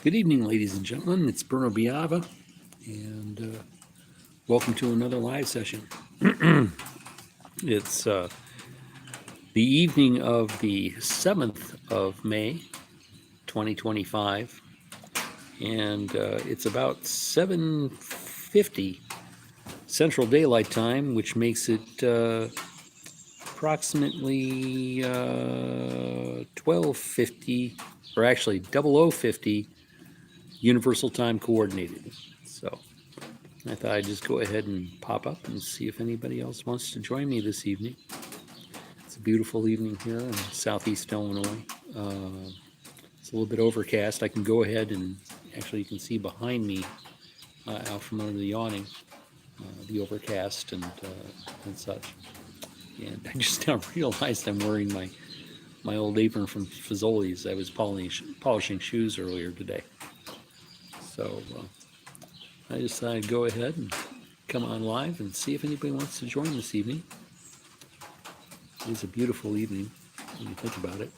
Good evening, ladies and gentlemen. It's Bruno Biava, and welcome to another live session. It's the evening of the 7th of May, 2025, and it's about 7:50 Central Daylight Time, which makes it approximately 12:50, or actually 00:50 Universal Time Coordinated. So I thought I'd just go ahead and pop up and see if anybody else wants to join me this evening. It's a beautiful evening here in southeast Illinois. It's a little bit overcast. I can go ahead and actually you can see behind me out from under the awning the overcast and such. And I just now realized I'm wearing my old apron from Fazoli's. I was polishing shoes earlier today. So I just thought I'd go ahead and come on live and see if anybody wants to join this evening. It is a beautiful evening when you think about it.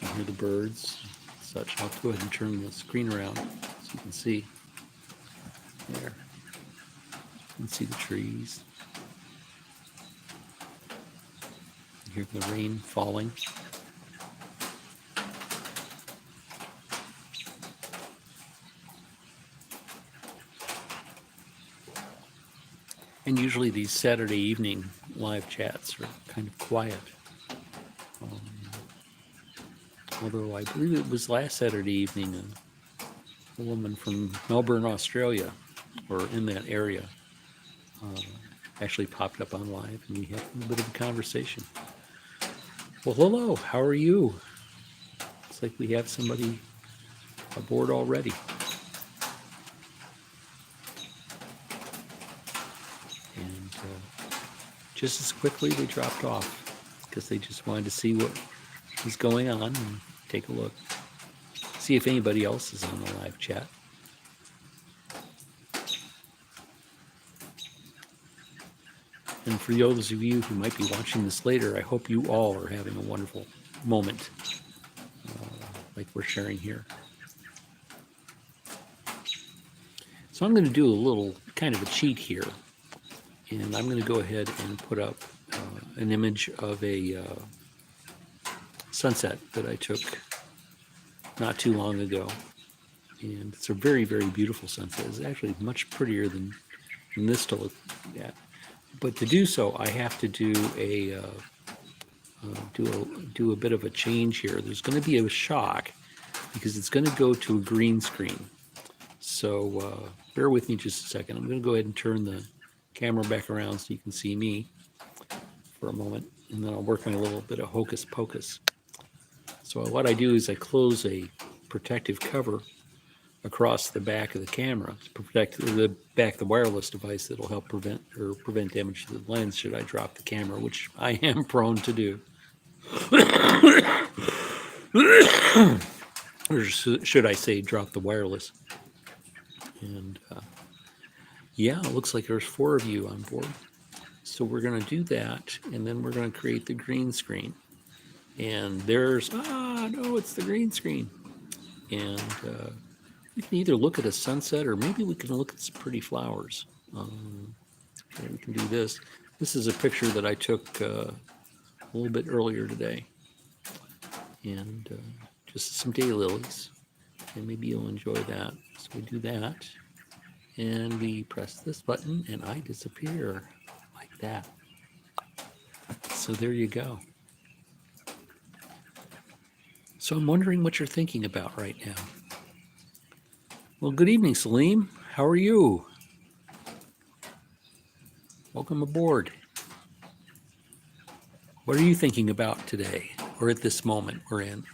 You hear the birds and such. I'll go ahead and turn the screen around so you can see. There. You can see the trees. You hear the rain falling. And usually these Saturday evening live chats are kind of quiet. Although I believe it was last Saturday evening, a woman from Melbourne, Australia, or in that area, actually popped up on live, and we had a little bit of a conversation. Well, hello, how are you? Looks like we have somebody aboard already. And just as quickly they dropped off because they just wanted to see what was going on and take a look, see if anybody else is on the live chat. And for those of you who might be watching this later, I hope you all are having a wonderful moment like we're sharing here. So I'm going to do a little kind of a cheat here. And I'm going to go ahead and put up an image of a sunset that I took not too long ago. And it's a very, very beautiful sunset. It's actually much prettier than this to look at. But to do so, I have to do a bit of a change here. There's going to be a shock because it's going to go to a green screen. So bear with me just a second. I'm going to go ahead and turn the camera back around so you can see me for a moment, and then I'll work on a little bit of hocus pocus. So what I do is I close a protective cover across the back of the camera to protect the back of the wireless device that'll help prevent damage to the lens should I drop the camera, which I am prone to do. Or should I say drop the wireless. And yeah, it looks like there's 4 of you on board. So we're going to do that, and then we're going to create the green screen. And there's, no, it's the green screen. And we can either look at a sunset, or maybe we can look at some pretty flowers. We can do this. This is a picture that I took a little bit earlier today. And just some daylilies. And maybe you'll enjoy that. So we do that. And we press this button, and I disappear like that. So there you go. So I'm wondering what you're thinking about right now. Well, good evening, Salim. How are you? Welcome aboard. What are you thinking about today, or at this moment we're in?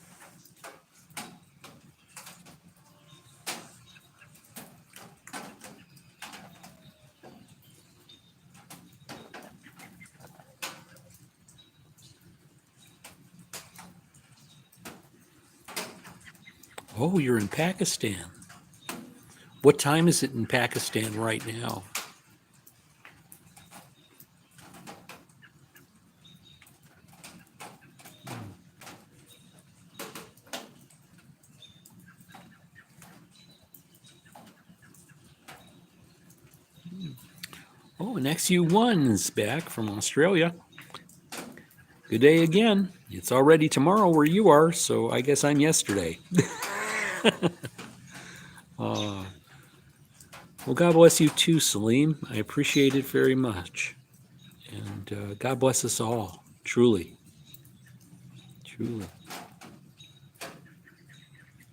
Oh, you're in Pakistan. What time is it in Pakistan right now? Oh, and XU1's back from Australia. Good day again. It's already tomorrow where you are, so I guess I'm yesterday. Well, God bless you too, Salim. I appreciate it very much. And God bless us all, truly. Truly.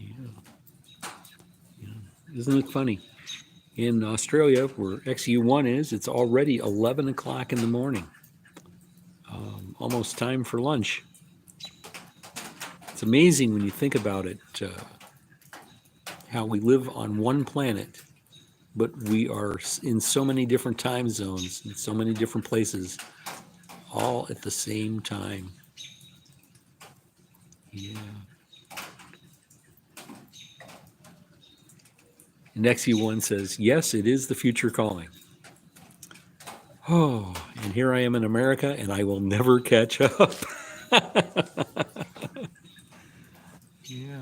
Yeah. Isn't it funny? In Australia, where XU1 is, it's already 11 o'clock in the morning. Almost time for lunch. It's amazing when you think about it, how we live on one planet, but we are in so many different time zones, in so many different places, all at the same time. Yeah. And XU1 says, yes, it is the future calling. Oh, and here I am in America, and I will never catch up. Yeah.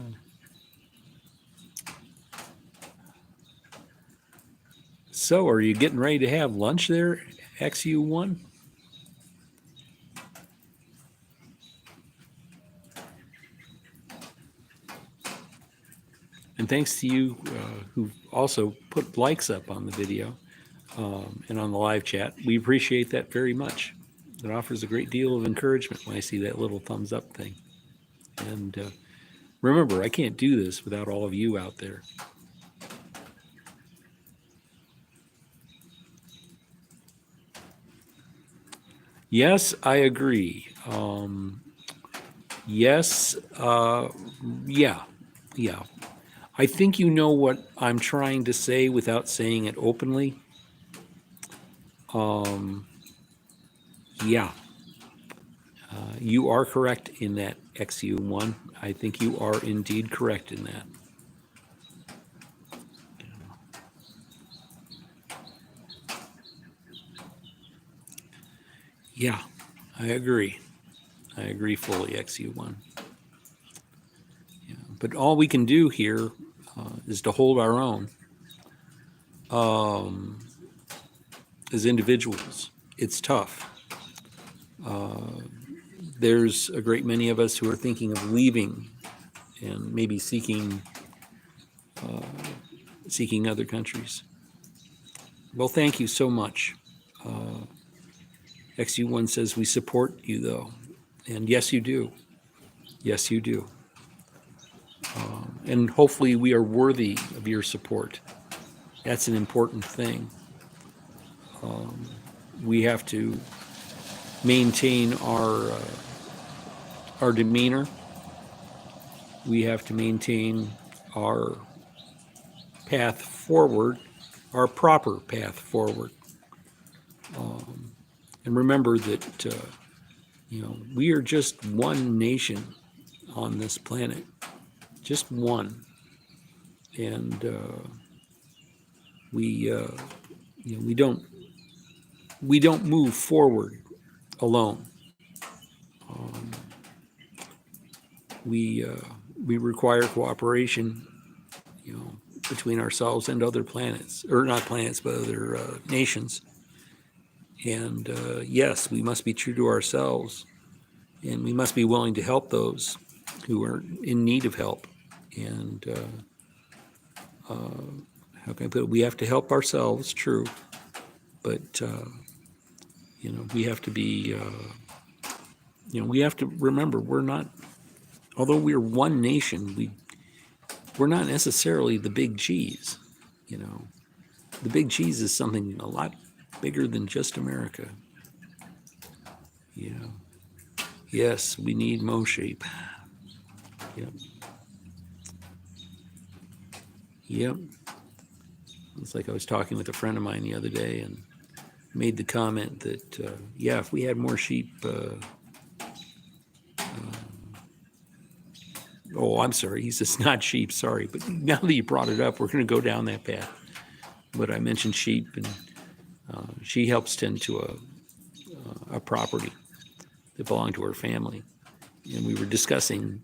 So, are you getting ready to have lunch there, XU1? And thanks to you who also put likes up on the video and on the live chat. We appreciate that very much. It offers a great deal of encouragement when I see that little thumbs up thing. And remember, I can't do this without all of you out there. Yes, I agree. Yes, yeah. I think you know what I'm trying to say without saying it openly. Yeah. You are correct in that, XU1. I think you are indeed correct in that. Yeah, I agree. I agree fully, XU1. Yeah. But all we can do here is to hold our own as individuals. It's tough. There's a great many of us who are thinking of leaving and maybe seeking other countries. Well, thank you so much. XU1 says we support you, though. And yes, you do. Yes, you do. And hopefully we are worthy of your support. That's an important thing. We have to maintain our demeanor. We have to maintain our path forward, our proper path forward. And remember that we are just one nation on this planet, just one, and we don't move forward alone. We require cooperation, between ourselves and other planets, or not planets, but other nations. And yes, we must be true to ourselves, and we must be willing to help those who are in need of help. And how can I put it? We have to help ourselves, true, but we have to be. We have to remember we're not. Although we're one nation, we're not necessarily the big G's. The big G's is something a lot bigger than just America. Yes, we need Moshe. Yep. It's like I was talking with a friend of mine the other day and made the comment that, if we had more sheep, I'm sorry, he says not sheep, sorry, but now that you brought it up, we're going to go down that path. But I mentioned sheep, and she helps tend to a property that belonged to her family. And we were discussing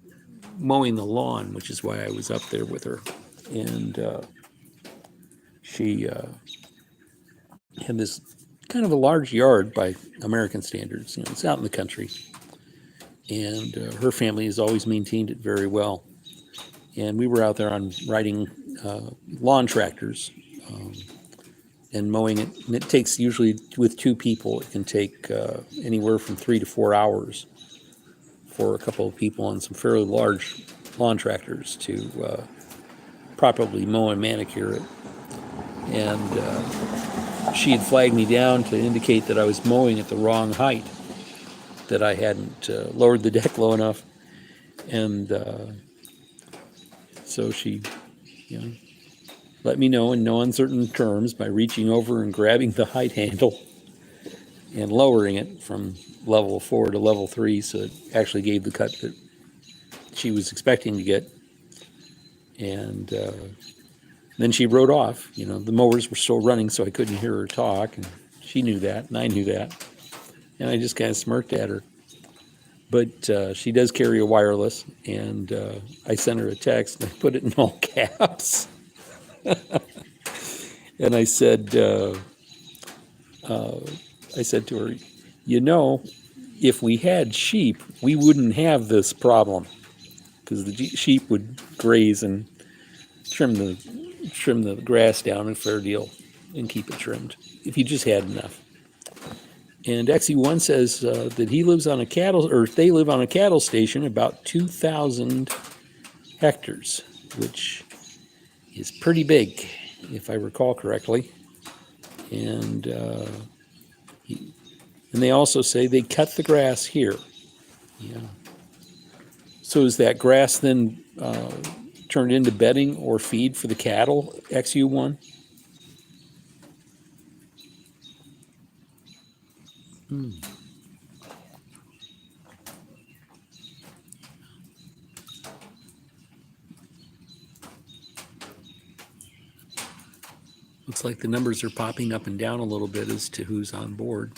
mowing the lawn, which is why I was up there with her. And she had this kind of a large yard by American standards. You know, it's out in the country, and her family has always maintained it very well. And we were out there on riding lawn tractors and mowing it. And it takes, usually with two people, it can take anywhere from 3 to 4 hours for a couple of people on some fairly large lawn tractors to properly mow and manicure it. And she had flagged me down to indicate that I was mowing at the wrong height, that I hadn't lowered the deck low enough. And so she, let me know in no uncertain terms by reaching over and grabbing the height handle and lowering it from level 4 to level 3, so it actually gave the cut that she was expecting to get. And then she rode off. The mowers were still running, so I couldn't hear her talk, and she knew that, and I knew that. And I just kind of smirked at her. But she does carry a wireless, and I sent her a text, and I put it in all caps. And I said to her, if we had sheep, we wouldn't have this problem, because the sheep would graze and trim the grass down a fair deal and keep it trimmed if you just had enough. And XE1 says that he lives on they live on a cattle station about 2,000 hectares, which is pretty big, if I recall correctly. And they also say they cut the grass here. Yeah. So is that grass then turned into bedding or feed for the cattle, XU1? Looks like the numbers are popping up and down a little bit as to who's on board.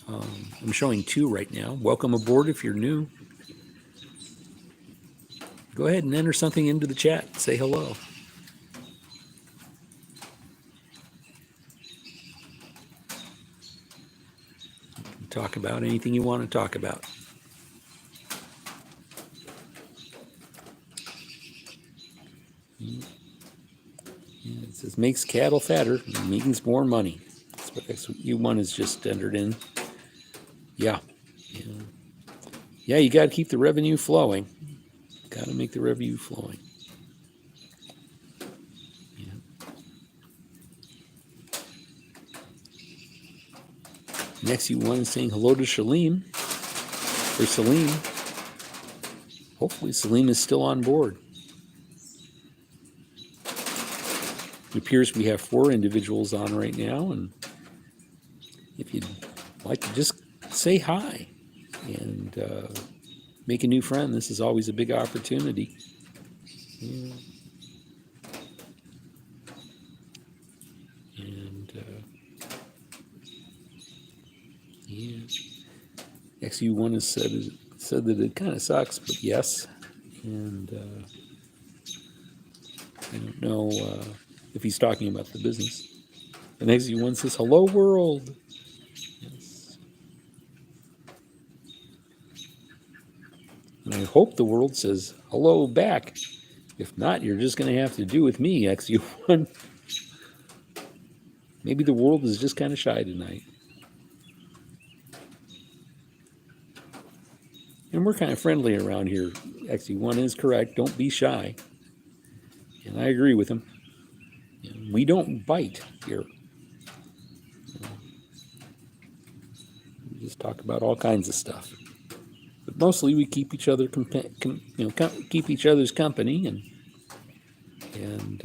I'm showing 2 right now. Welcome aboard if you're new. Go ahead and enter something into the chat. Say hello. Talk about anything you want to talk about. Yeah, it says makes cattle fatter, means more money. That's what XU1 has just entered in. Yeah, you got to keep the revenue flowing. Got to make the revenue flowing. Next, XU1 is saying hello to Salim. Or Salim. Hopefully Salim is still on board. It appears we have 4 individuals on right now, and if you'd like to just say hi and make a new friend, this is always a big opportunity. Yeah. And XU1 has said that it kind of sucks, but yes. And I don't know if he's talking about the business. And XU1 says, hello, world. Yes. And I hope the world says, hello, back. If not, you're just going to have to do with me, XU1. Maybe the world is just kind of shy tonight. And we're kind of friendly around here. XU1 is correct. Don't be shy. And I agree with him. We don't bite here. We just talk about all kinds of stuff. But mostly we keep each other keep each other's company and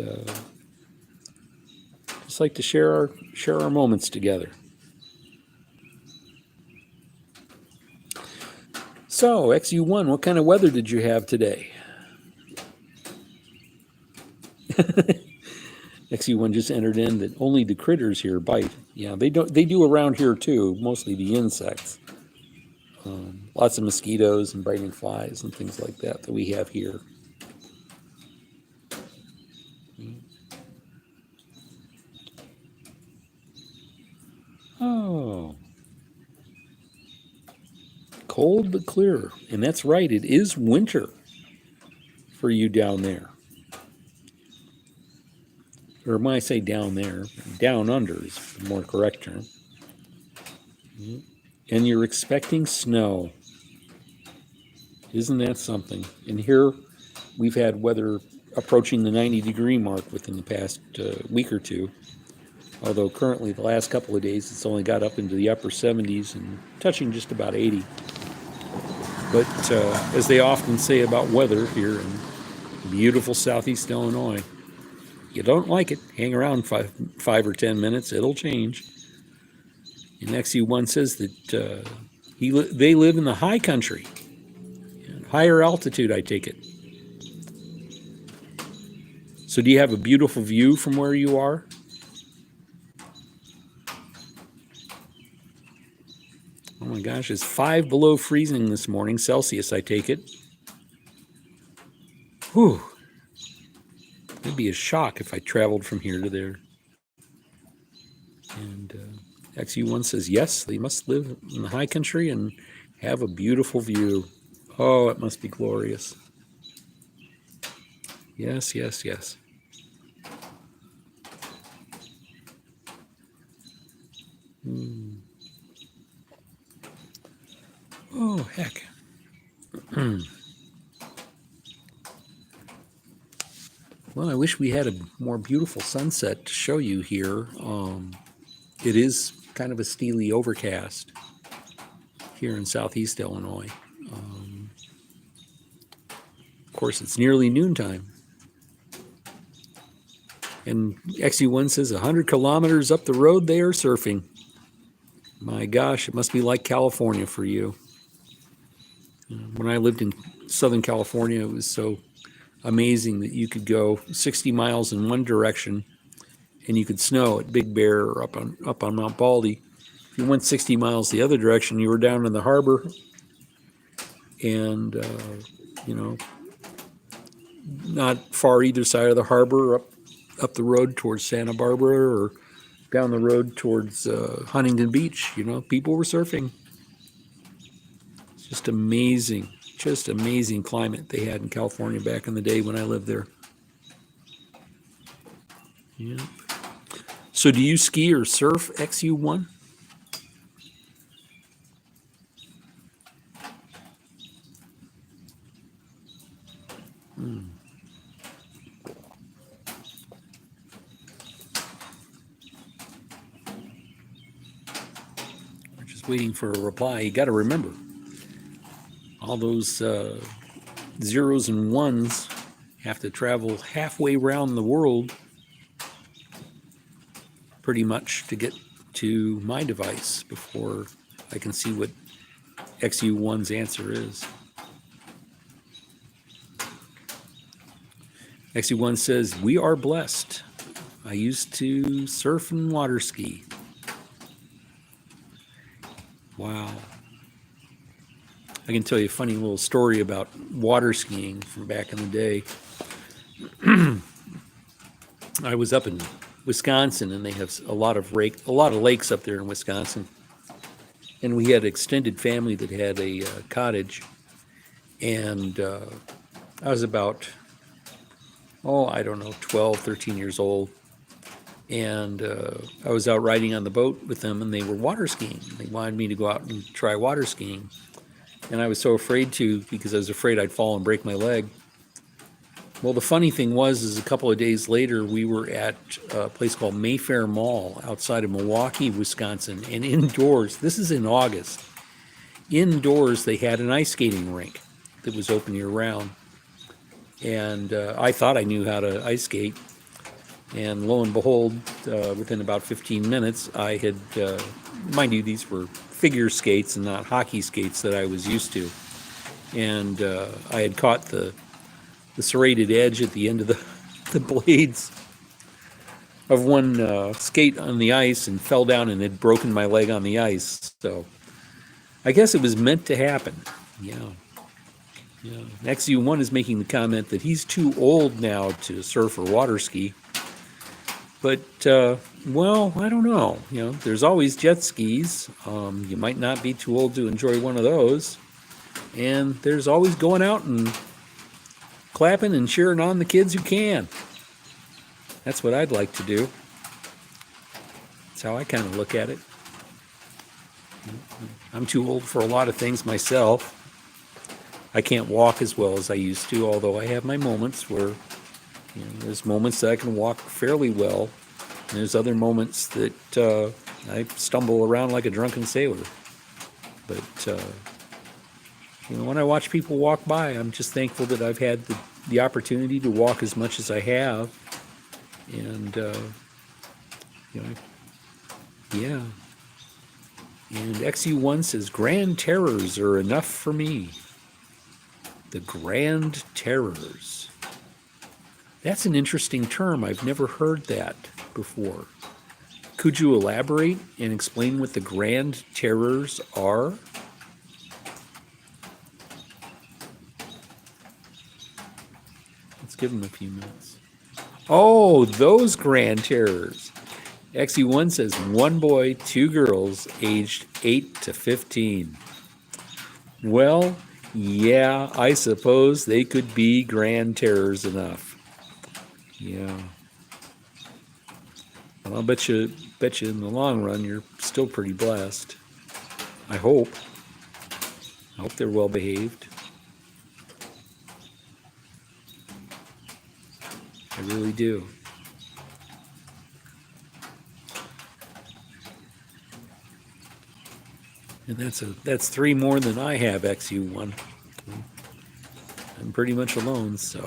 just like to share our moments together. So, XU1, what kind of weather did you have today? XU1 just entered in that only the critters here bite. Yeah, they do around here too, mostly the insects. Lots of mosquitoes and biting flies and things like that we have here. Oh, cold but clear. And that's right, it is winter for you down there. Or when I say down there, down under is the more correct term. And you're expecting snow. Isn't that something? And here we've had weather approaching the 90-degree mark within the past week or two. Although currently the last couple of days it's only got up into the upper 70s and touching just about 80. But as they often say about weather here in beautiful southeast Illinois, you don't like it, hang around five or 10 minutes, it'll change. And XU1 says that they live in the high country, higher altitude, I take it. So do you have a beautiful view from where you are? Oh my gosh, it's 5 below freezing this morning, Celsius, I take it. Whew. It'd be a shock if I traveled from here to there. And XU1 says, yes, they must live in the high country and have a beautiful view. Oh, it must be glorious. Yes, yes, yes. Oh, heck. Well, I wish we had a more beautiful sunset to show you here. It is kind of a steely overcast here in southeast Illinois. Of course, it's nearly noontime. And XU1 says 100 kilometers up the road, they are surfing. My gosh, it must be like California for you. When I lived in Southern California, it was so amazing that you could go 60 miles in one direction and you could snow at Big Bear or up on Mount Baldy. If you went 60 miles the other direction, you were down in the harbor and, not far either side of the harbor, up the road towards Santa Barbara or down the road towards Huntington Beach. People were surfing. Just amazing climate they had in California back in the day when I lived there. Yeah. So do you ski or surf, XU1? We're just waiting for a reply. You got to remember, all those zeros and ones have to travel halfway around the world pretty much to get to my device before I can see what XU1's answer is. XU1 says, we are blessed. I used to surf and water ski. Wow. I can tell you a funny little story about water skiing from back in the day. I was up in Wisconsin, and they have a lot of lakes up there in Wisconsin. And we had an extended family that had a cottage. And I was about, 12, 13 years old. And I was out riding on the boat with them, and they were water skiing. They wanted me to go out and try water skiing. And I was so afraid to, because I was afraid I'd fall and break my leg. Well, the funny thing is a couple of days later, we were at a place called Mayfair Mall outside of Milwaukee, Wisconsin. And indoors, this is in August, indoors they had an ice skating rink that was open year-round. And I thought I knew how to ice skate. And lo and behold, within about 15 minutes, I had, mind you, these were figure skates and not hockey skates that I was used to. And I had caught the serrated edge at the end of the blades of one skate on the ice and fell down and had broken my leg on the ice. So I guess it was meant to happen. Yeah. XU1 is making the comment that he's too old now to surf or water ski. But, I don't know. There's always jet skis. You might not be too old to enjoy one of those. And there's always going out and clapping and cheering on the kids who can. That's what I'd like to do. That's how I kind of look at it. I'm too old for a lot of things myself. I can't walk as well as I used to, although I have my moments where there's moments that I can walk fairly well. And there's other moments that I stumble around like a drunken sailor. But, when I watch people walk by, I'm just thankful that I've had the opportunity to walk as much as I have. And, yeah. And XU1 says, Grand Terrors are enough for me. The Grand Terrors. That's an interesting term. I've never heard that before. Could you elaborate and explain what the Grand Terrors are? Let's give them a few minutes. Oh, those Grand Terrors. XU1 says 1 boy, 2 girls, aged 8 to 15. Well, yeah, I suppose they could be Grand Terrors enough. Yeah. Well, I'll bet you in the long run you're still pretty blessed. I hope. I hope they're well behaved. I really do. And that's 3 more than I have, XU1. I'm pretty much alone, so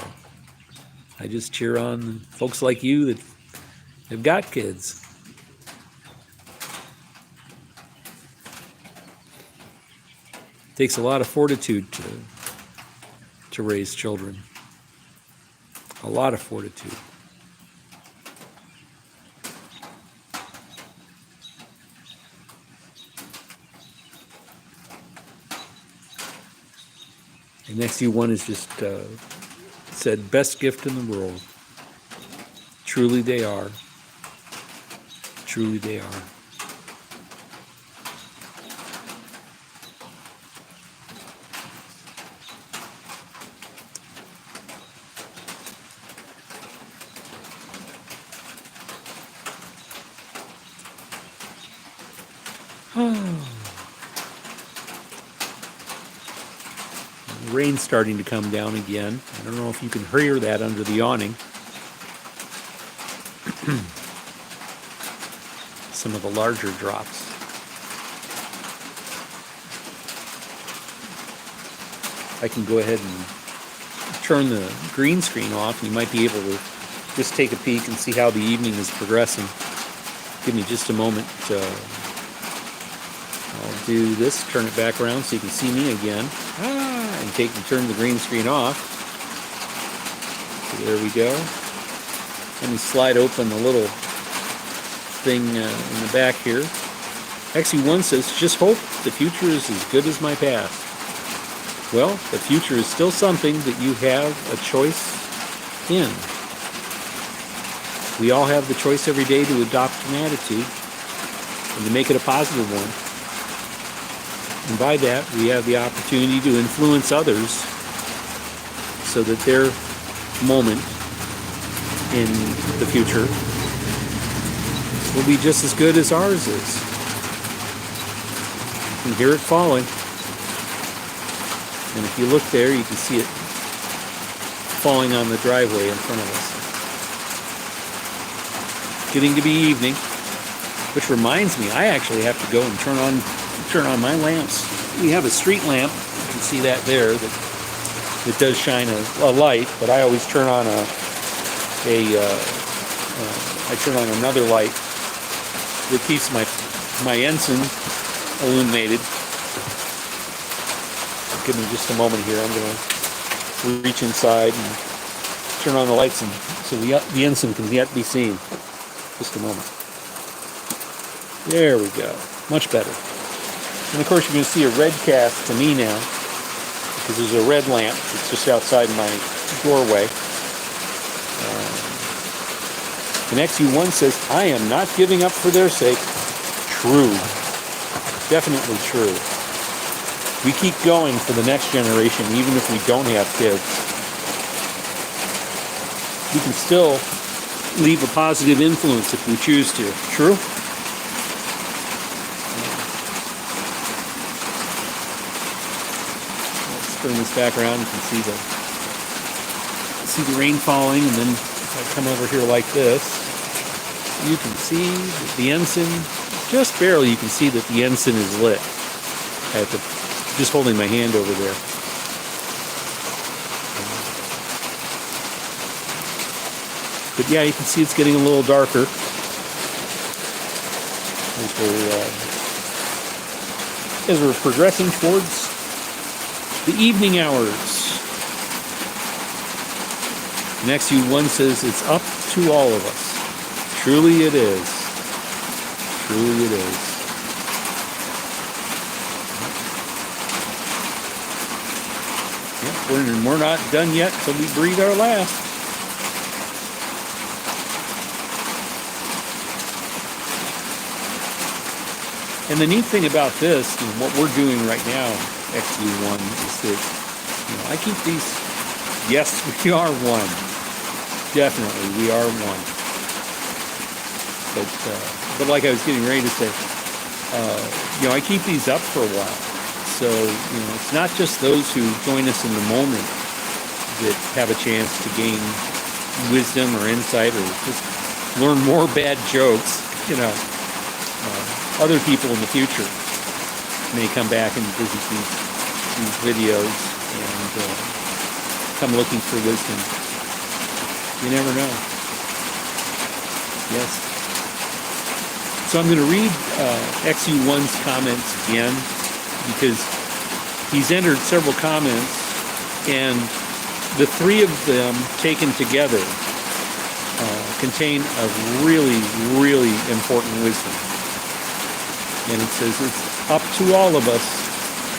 I just cheer on folks like you that have got kids. It takes a lot of fortitude to raise children. A lot of fortitude. And XU1 is just said, best gift in the world. Truly they are. Truly they are. The rain's starting to come down again. I don't know if you can hear that under the awning. Some of the larger drops. I can go ahead and turn the green screen off, and you might be able to just take a peek and see how the evening is progressing. Give me just a moment. I'll do this, turn it back around so you can see me again. And turn the green screen off. So there we go. Let me slide open the little thing in the back here. XU1 says, just hope the future is as good as my past. Well, the future is still something that you have a choice in. We all have the choice every day to adopt an attitude and to make it a positive one. And by that, we have the opportunity to influence others so that their moment in the future will be just as good as ours is. You can hear it falling. And if you look there, you can see it falling on the driveway in front of us. Getting to be evening, which reminds me, I actually have to go and turn on my lamps. We have a street lamp. You can see that there. That does shine a light, but I always turn on I turn on another light that keeps my ensign illuminated. Give me just a moment here. I'm going to reach inside and turn on the lights so the ensign can yet be seen. Just a moment. There we go. Much better. And of course you're going to see a red cast to me now because there's a red lamp that's just outside my doorway. And XU1 says, I am not giving up for their sake. True. Definitely true. we keep going for the next generation, even if we don't have kids. We can still leave a positive influence if we choose to. True? Let's turn this back around. You can see the rain falling, and then if I come over here like this, you can see that the ensign, just barely, you can see that the ensign is lit. I have to, just holding my hand over there. But yeah, you can see it's getting a little darker as we're progressing towards the evening hours. Next U1 says it's up to all of us. Truly it is. Truly it is. Yep, we're not done yet till we breathe our last. And the neat thing about this, and what we're doing right now, XU1, is that I keep these. Yes, we are one. Definitely, we are one. But like I was getting ready to say, I keep these up for a while. So it's not just those who join us in the moment that have a chance to gain wisdom or insight or just learn more bad jokes. Other people in the future may come back and visit these videos and come looking for wisdom. You never know. Yes. So I'm going to read XU1's comments again because he's entered several comments, and the three of them taken together contain a really, really important wisdom. And it says, it's up to all of us.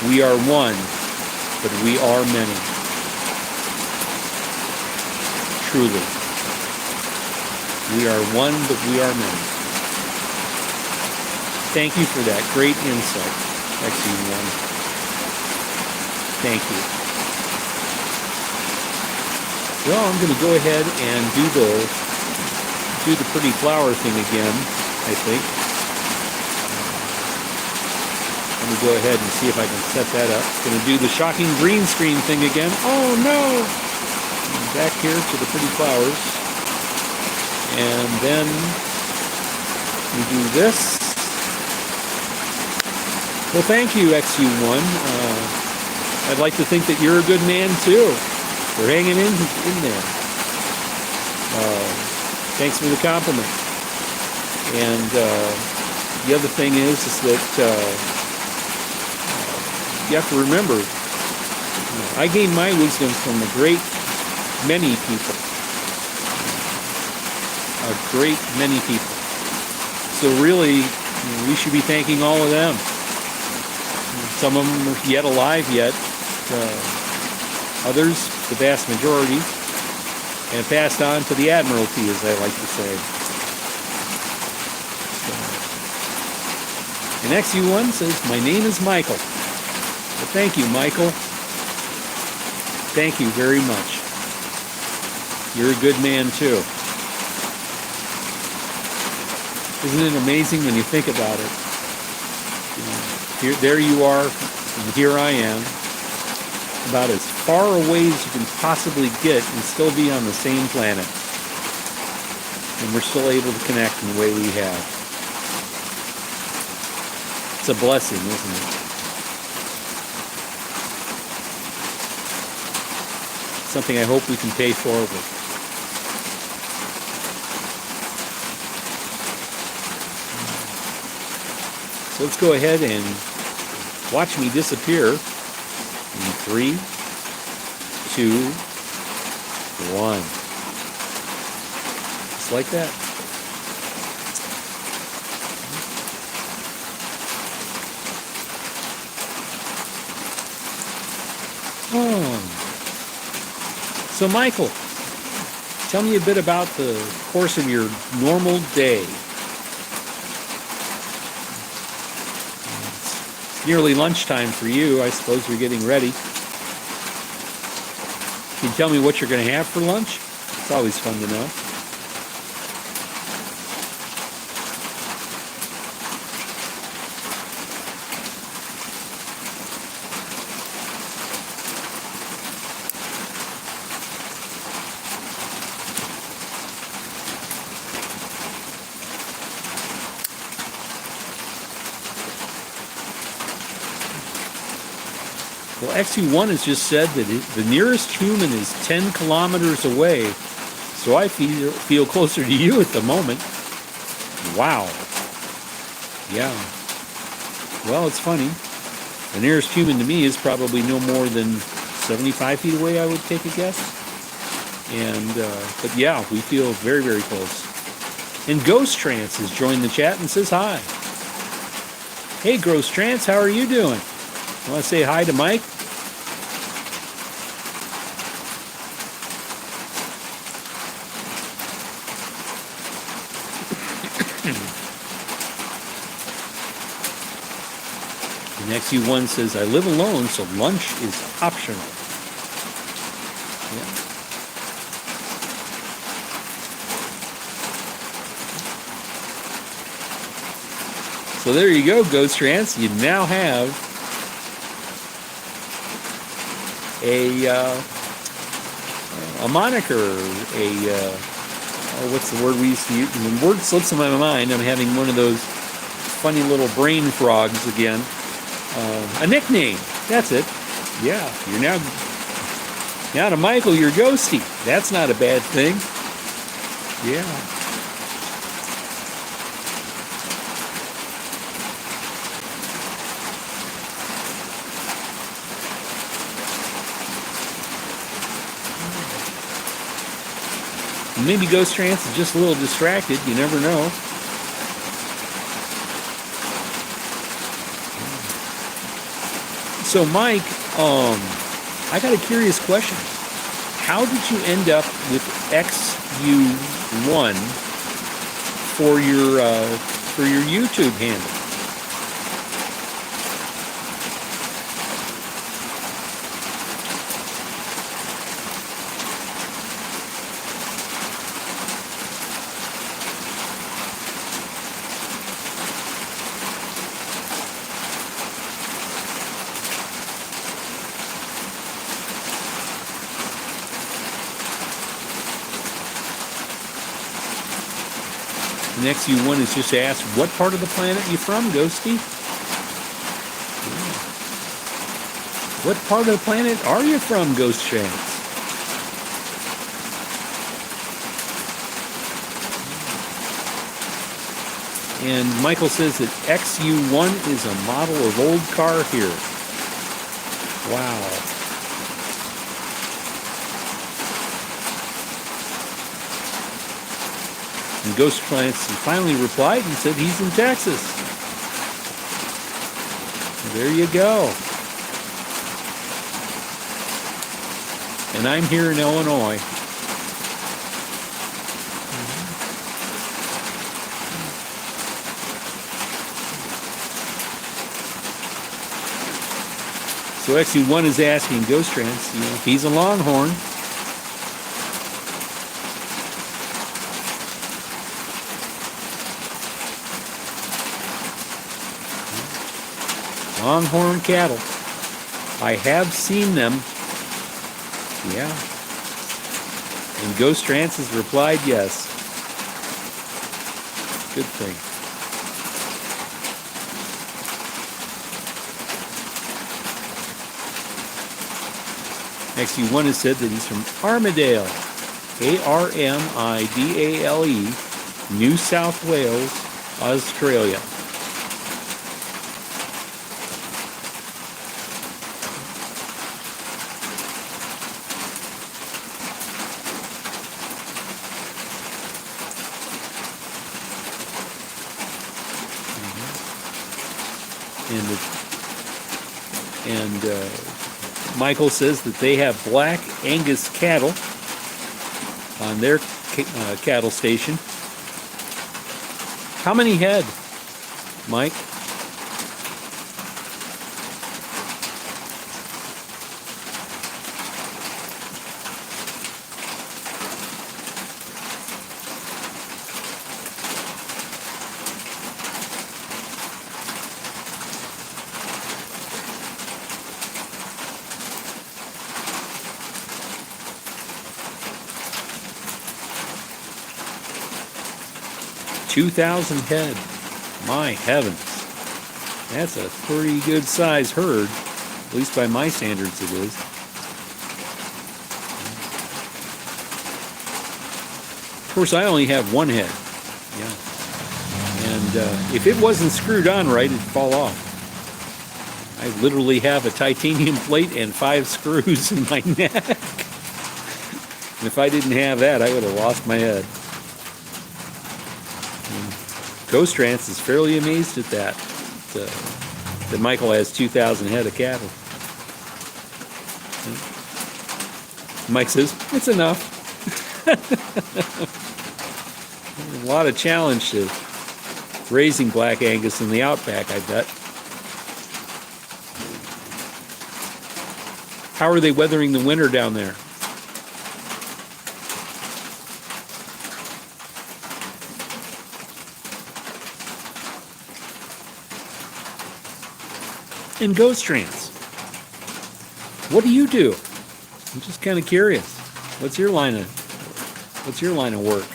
We are one, but we are many. Truly. We are one, but we are many. Thank you for that great insight, XU1. Thank you. Well, I'm going to go ahead and do the pretty flower thing again, I think. Let me go ahead and see if I can set that up. Going to do the shocking green screen thing again. Oh no! Back here to the pretty flowers. And then we do this. Well, thank you, XU1. I'd like to think that you're a good man too. For hanging in there. Thanks for the compliment. And the other thing is that you have to remember, I gained my wisdom from a great many people. A great many people. So really, we should be thanking all of them. Some of them are yet alive yet. Others, the vast majority, and passed on to the Admiralty, as I like to say. And XU1 says, my name is Michael. Well, thank you, Michael. Thank you very much. You're a good man, too. Isn't it amazing when you think about it? There you are, and here I am, about as far away as you can possibly get and still be on the same planet. And we're still able to connect in the way we have. It's a blessing, isn't it? Something I hope we can pay forward. So let's go ahead and watch me disappear in 3, 2, 1. Just like that. So Michael, tell me a bit about the course of your normal day. nearly lunchtime for you. I suppose you're getting ready. Can you tell me what you're going to have for lunch? It's always fun to know. Well, XU1 has just said that the nearest human is 10 kilometers away, so I feel closer to you at the moment. Wow. Yeah. Well, it's funny. The nearest human to me is probably no more than 75 feet away, I would take a guess. And, but yeah, we feel very, very close. And Ghost Trance has joined the chat and says hi. Hey, Ghost Trance, how are you doing? Want to say hi to Mike? The next U1 says, I live alone, so lunch is optional. Yeah. So there you go, Ghost Trance. You now have a moniker, what's the word we used to use? The word slips in my mind. I'm having one of those funny little brain frogs again. A nickname. That's it. Yeah, you're now to Michael, you're Ghosty. That's not a bad thing. Yeah. Maybe Ghost Trance is just a little distracted. You never know. So, Mike, I got a curious question. How did you end up with XU1 for your YouTube handle? The next U1 is just asked, what part of the planet are you from, Ghosty? What part of the planet are you from, Ghost Trance? And Michael says that XU1 is a model of old car here. Wow. And Ghost Trance finally replied and said he's in Texas. There you go. And I'm here in Illinois. So XU1 is asking Ghost Trance, if he's a Longhorn. Longhorn cattle. I have seen them. Yeah. And Ghost Trance has replied yes. Good thing. XU1 has said that he's from Armadale, Armidale, New South Wales, Australia. And Michael says that they have black Angus cattle on their cattle station. How many head, Mike? 2,000 head. My heavens. That's a pretty good size herd. At least by my standards it is. Of course, I only have one head. Yeah. And if it wasn't screwed on right, it'd fall off. I literally have a titanium plate and 5 screws in my neck. And if I didn't have that, I would have lost my head. Ghost Trance is fairly amazed at that. That Michael has 2,000 head of cattle. Mike says, it's enough. A lot of challenge to raising Black Angus in the outback, I bet. How are they weathering the winter down there? And Ghost Trance, what do you do? I'm just kind of curious. What's your line of work?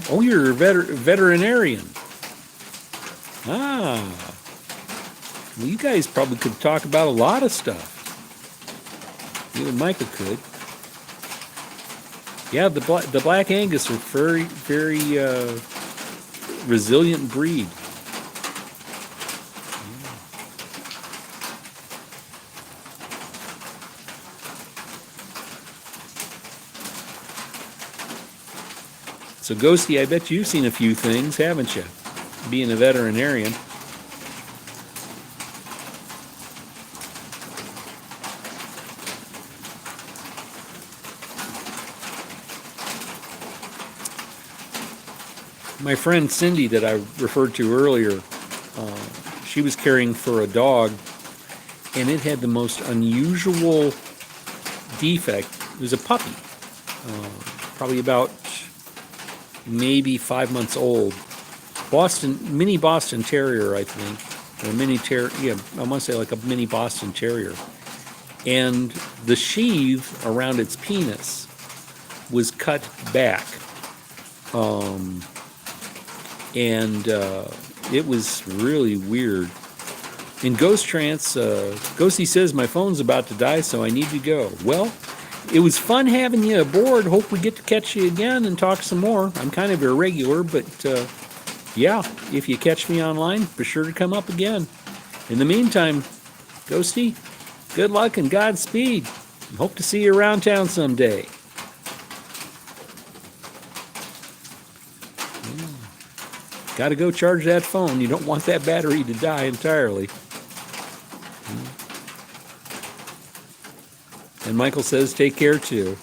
Oh, you're a veterinarian. Ah. Well, you guys probably could talk about a lot of stuff. You and Michael could. Yeah, the Black Angus are very, very resilient breed. So, Ghosty, I bet you've seen a few things, haven't you? Being a veterinarian. My friend Cindy that I referred to earlier, she was caring for a dog, and it had the most unusual defect. It was a puppy, probably about maybe 5 months old. Mini Boston Terrier, I think, or I must say like a mini Boston Terrier. And the sheath around its penis was cut back. And it was really weird. In Ghost Trance, Ghosty says, my phone's about to die, so I need to go. Well, it was fun having you aboard. Hope we get to catch you again and talk some more. I'm kind of irregular, but yeah, if you catch me online, be sure to come up again. In the meantime, Ghosty, good luck and Godspeed. Hope to see you around town someday. Got to go charge that phone. You don't want that battery to die entirely. And Michael says, take care too.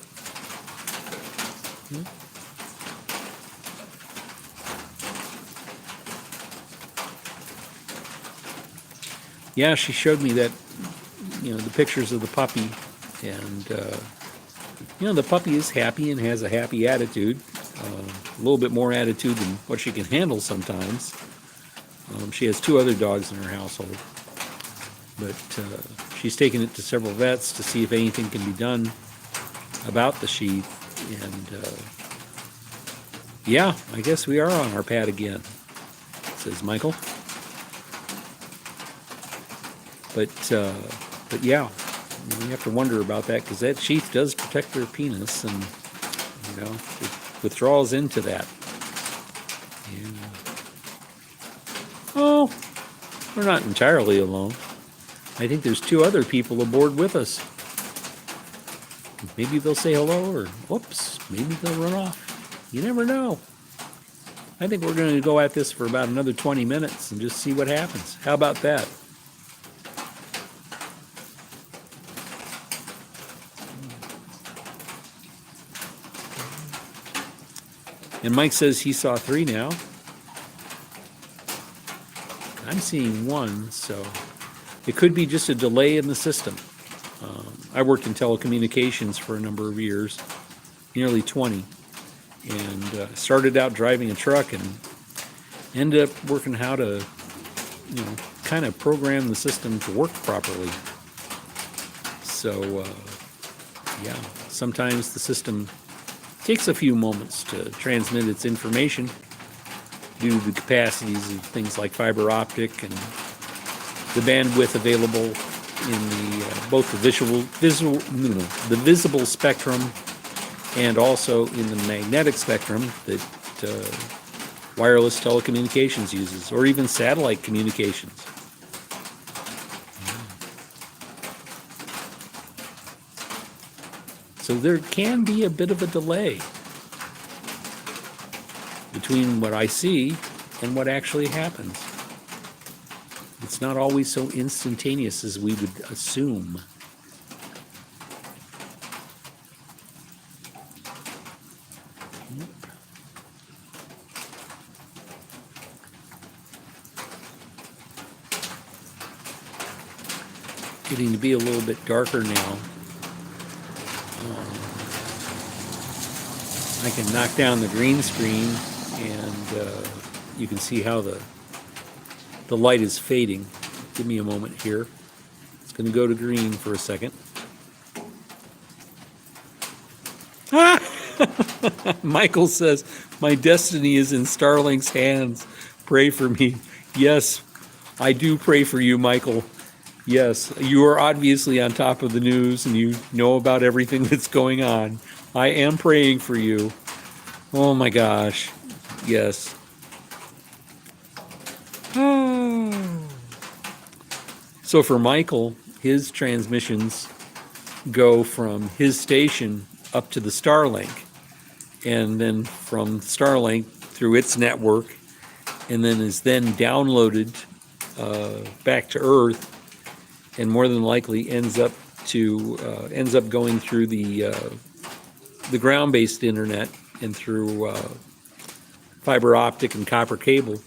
Yeah, she showed me that, the pictures of the puppy. And, the puppy is happy and has a happy attitude. A little bit more attitude than what she can handle sometimes. She has 2 other dogs in her household. But she's taken it to several vets to see if anything can be done about the sheath. And yeah, I guess we are on our pad again, says Michael. But yeah, you have to wonder about that because that sheath does protect their penis, and it withdrawals into that. Yeah. Oh, we're not entirely alone. I think there's 2 other people aboard with us. Maybe they'll say hello, or whoops, maybe they'll run off. You never know. I think we're going to go at this for about another 20 minutes and just see what happens. How about that? And Mike says he saw 3 now. I'm seeing 1, so it could be just a delay in the system. I worked in telecommunications for a number of years, nearly 20, and started out driving a truck, and ended up working how to, kind of program the system to work properly. So, yeah, sometimes the system takes a few moments to transmit its information due to the capacities of things like fiber optic and the bandwidth available in the both the visible spectrum and also in the magnetic spectrum that wireless telecommunications uses, or even satellite communications. So there can be a bit of a delay between what I see and what actually happens. It's not always so instantaneous as we would assume. Getting to be a little bit darker now. I can knock down the green screen and you can see how the light is fading. Give me a moment here. It's going to go to green for a second. Michael says, my destiny is in Starlink's hands. Pray for me. Yes, I do pray for you, Michael. Yes, you are obviously on top of the news and you know about everything that's going on. I am praying for you. Oh my gosh. Yes. So for Michael, his transmissions go from his station up to the Starlink, and then from Starlink through its network, and then is then downloaded back to Earth, and more than likely ends up going through the ground-based internet and through fiber optic and copper cable,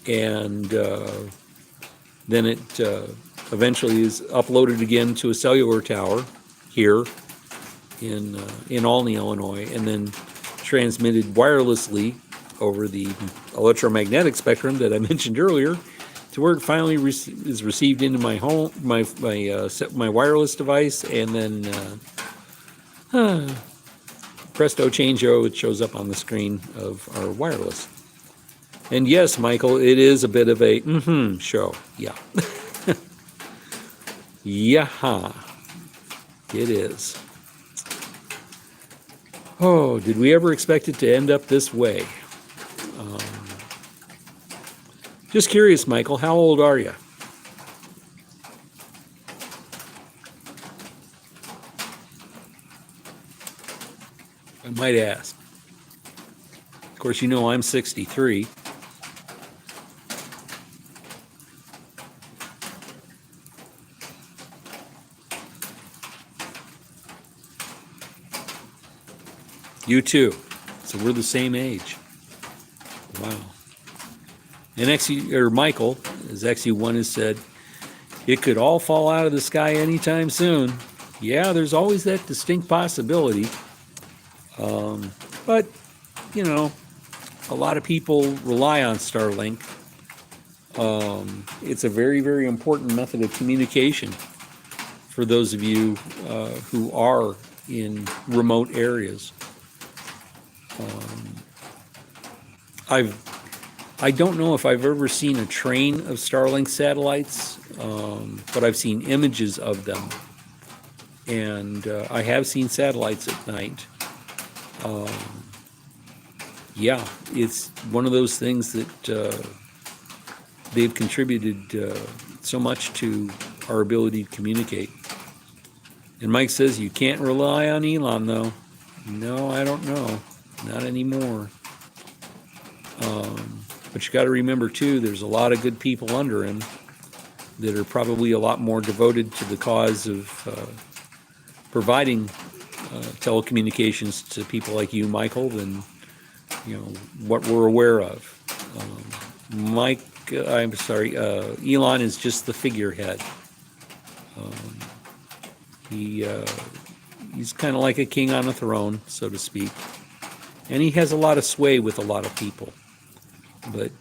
and then it eventually is uploaded again to a cellular tower here in Olney, Illinois, and then transmitted wirelessly over the electromagnetic spectrum that I mentioned earlier, to where it finally is received into my home, my wireless device, and then presto changeo, it shows up on the screen of our wireless. And yes, Michael, it is a bit of a show. Yeah. Yeah, it is. Oh, did we ever expect it to end up this way? Just curious, Michael, how old are you? I might ask. Of course, you know I'm 63. You too. So we're the same age. Wow. And Michael, as XU1 has said, it could all fall out of the sky anytime soon. Yeah, there's always that distinct possibility. But, a lot of people rely on Starlink. It's a very, very important method of communication for those of you who are in remote areas. I don't know if I've ever seen a train of Starlink satellites, but I've seen images of them, and I have seen satellites at night. Yeah, it's one of those things that they've contributed so much to our ability to communicate. And Mike says you can't rely on Elon, though. No, I don't know. Not anymore. But you got to remember, too, there's a lot of good people under him that are probably a lot more devoted to the cause of providing telecommunications to people like you, Michael, than what we're aware of. Elon is just the figurehead. He's kind of like a king on a throne, so to speak. And he has a lot of sway with a lot of people. But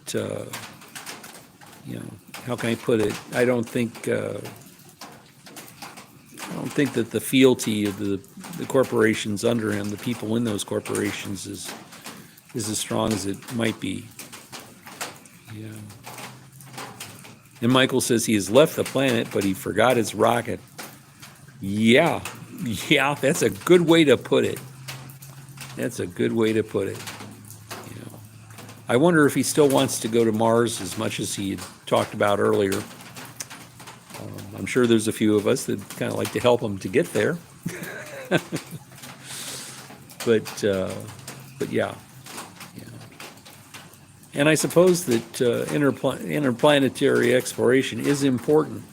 how can I put it? I don't think that the fealty of the corporations under him, the people in those corporations, is as strong as it might be. Yeah. And Michael says he has left the planet, but he forgot his rocket. Yeah, that's a good way to put it. That's a good way to put it. I wonder if he still wants to go to Mars as much as he had talked about earlier. I'm sure there's a few of us that kind of like to help him to get there. but yeah. And I suppose that interplanetary exploration is important,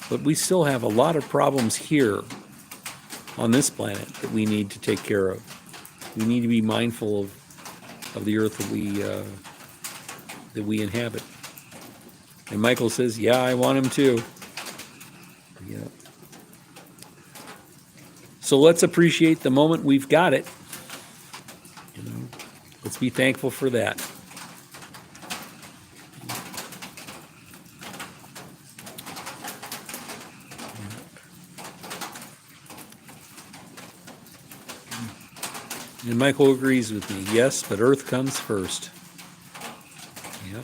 but we still have a lot of problems here on this planet that we need to take care of. We need to be mindful of the earth that we inhabit. And Michael says, yeah, I want him too. Yeah. So let's appreciate the moment we've got it. Let's be thankful for that. And Michael agrees with me. Yes, but Earth comes first. Yep.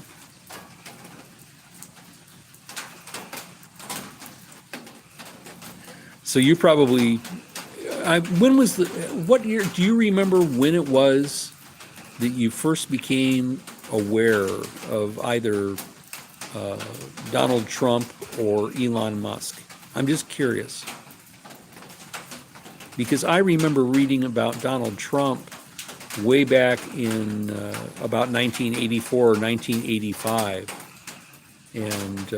So you probably, what year, do you remember when it was that you first became aware of either Donald Trump or Elon Musk? I'm just curious. Because I remember reading about Donald Trump way back in about 1984 or 1985. And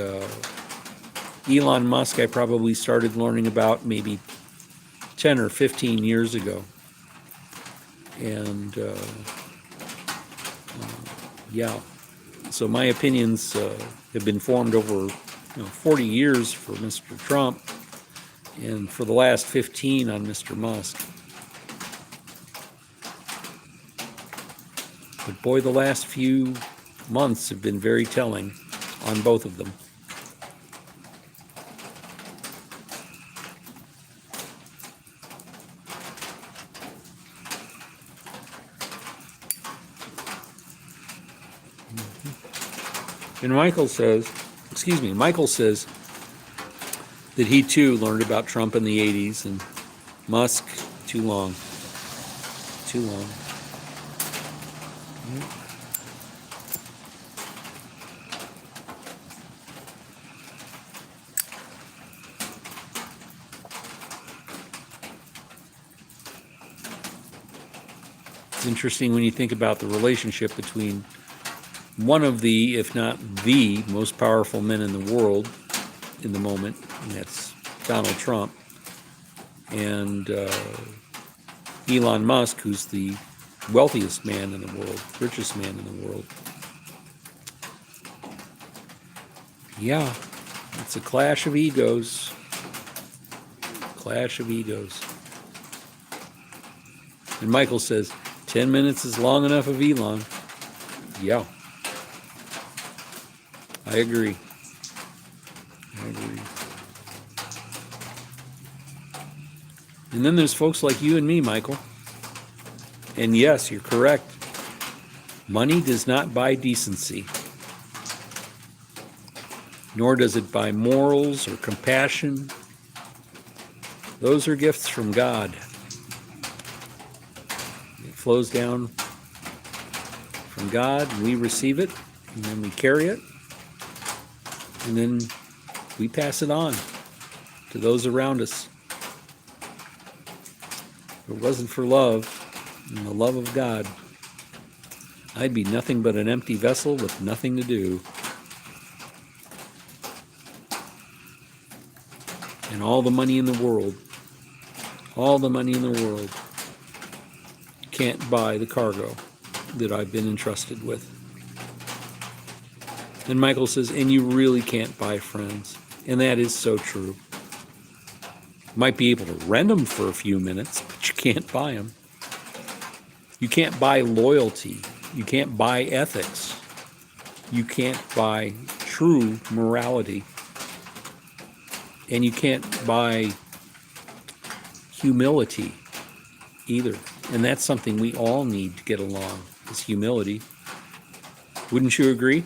Elon Musk, I probably started learning about maybe 10 or 15 years ago. And so my opinions have been formed over 40 years for Mr. Trump, and for the last 15 on Mr. Musk. But boy, the last few months have been very telling on both of them. And Michael says that he too learned about Trump in the 80s, and Musk, too long. It's interesting when you think about the relationship between one of the, if not the, most powerful men in the world in the moment, and that's Donald Trump, and Elon Musk, who's the wealthiest man in the world, richest man in the world. Yeah, it's a clash of egos. And Michael says, 10 minutes is long enough of Elon. Yeah. I agree. And then there's folks like you and me, Michael. And yes, you're correct. Money does not buy decency, nor does it buy morals or compassion. Those are gifts from God. It flows down from God, and we receive it, and then we carry it, and then we pass it on to those around us. If it wasn't for love and the love of God, I'd be nothing but an empty vessel with nothing to do. And all the money in the world can't buy the cargo that I've been entrusted with. And Michael says, and you really can't buy friends. And that is so true. You might be able to rent them for a few minutes, but you can't buy them. You can't buy loyalty. You can't buy ethics. you can't buy true morality. And you can't buy humility either. And that's something we all need to get along, is humility. Wouldn't you agree?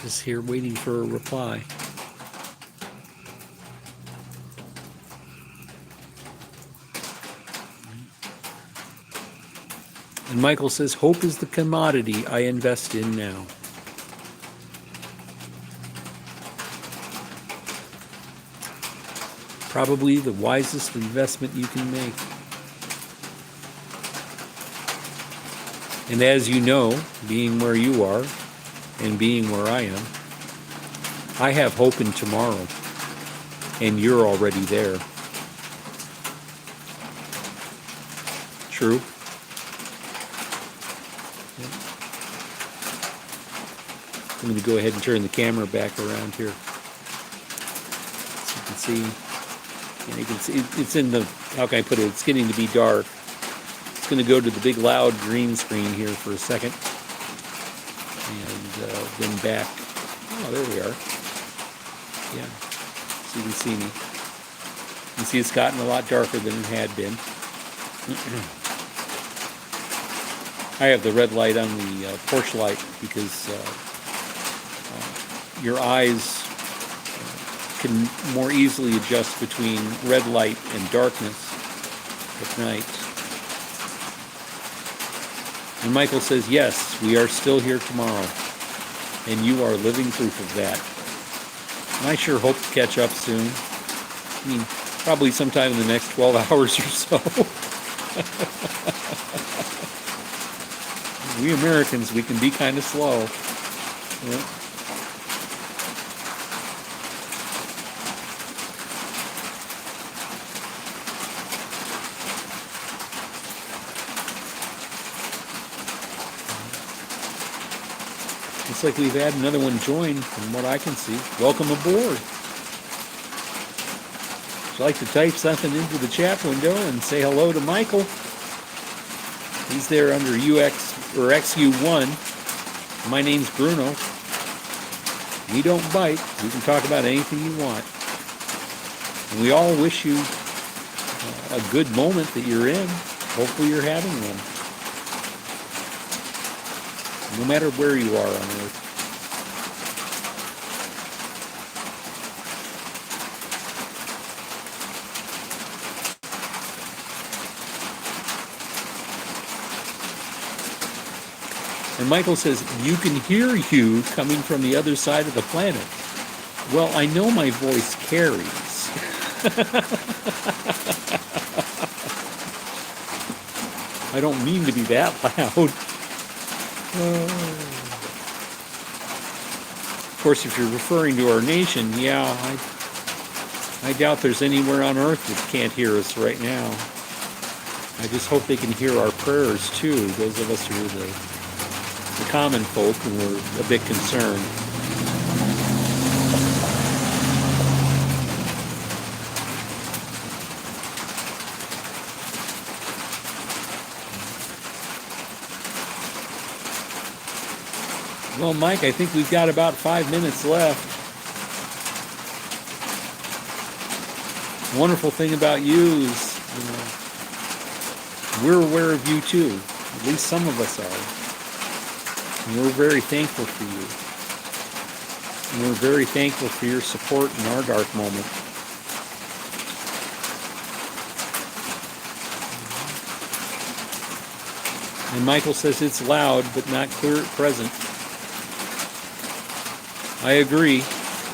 Just here waiting for a reply. And Michael says, hope is the commodity I invest in now. Probably the wisest investment you can make. And as you know, being where you are and being where I am, I have hope in tomorrow, and you're already there. True? I'm going to go ahead and turn the camera back around here, so you can see. And you can see it's in the, how can I put it? It's getting to be dark. It's going to go to the big loud green screen here for a second, and then back. Oh, there we are. Yeah, so you can see me. You can see it's gotten a lot darker than it had been. I have the red light on the porch light because your eyes can more easily adjust between red light and darkness at night. And Michael says, yes, we are still here tomorrow, and you are living proof of that. And I sure hope to catch up soon. I mean, probably sometime in the next 12 hours or so. We Americans, we can be kind of slow. Yeah. Looks like we've had another one join from what I can see. Welcome aboard. Would you like to type something into the chat window and say hello to Michael? He's there under UX or XU1. My name's Bruno. We don't bite. We can talk about anything you want. And we all wish you a good moment that you're in. Hopefully you're having one. No matter where you are on Earth. And Michael says, you can hear you coming from the other side of the planet. Well, I know my voice carries. I don't mean to be that loud. Of course, if you're referring to our nation, yeah, I doubt there's anywhere on earth that can't hear us right now. I just hope they can hear our prayers too, those of us who are the common folk and we're a bit concerned. Well, Mike, I think we've got about 5 minutes left. The wonderful thing about you is, we're aware of you too. At least some of us are. And we're very thankful for you. And we're very thankful for your support in our dark moment. And Michael says it's loud, but not clear at present. I agree.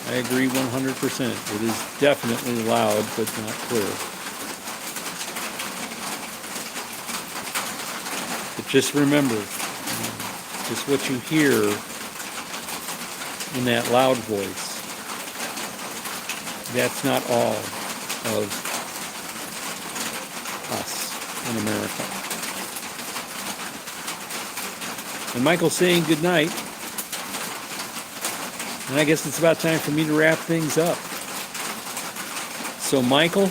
I agree 100%. It is definitely loud, but not clear. But just remember, just what you hear in that loud voice. That's not all of us in America. And Michael's saying good night. And I guess it's about time for me to wrap things up. So Michael,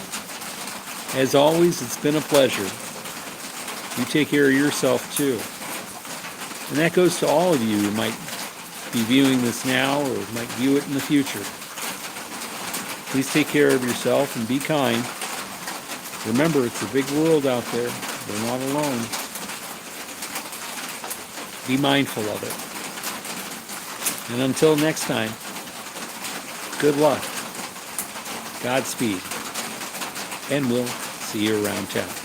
as always, it's been a pleasure. You take care of yourself too. And that goes to all of you who might be viewing this now or might view it in the future. Please take care of yourself and be kind. Remember, it's a big world out there. We're not alone. Be mindful of it. And until next time, good luck, Godspeed, and we'll see you around town.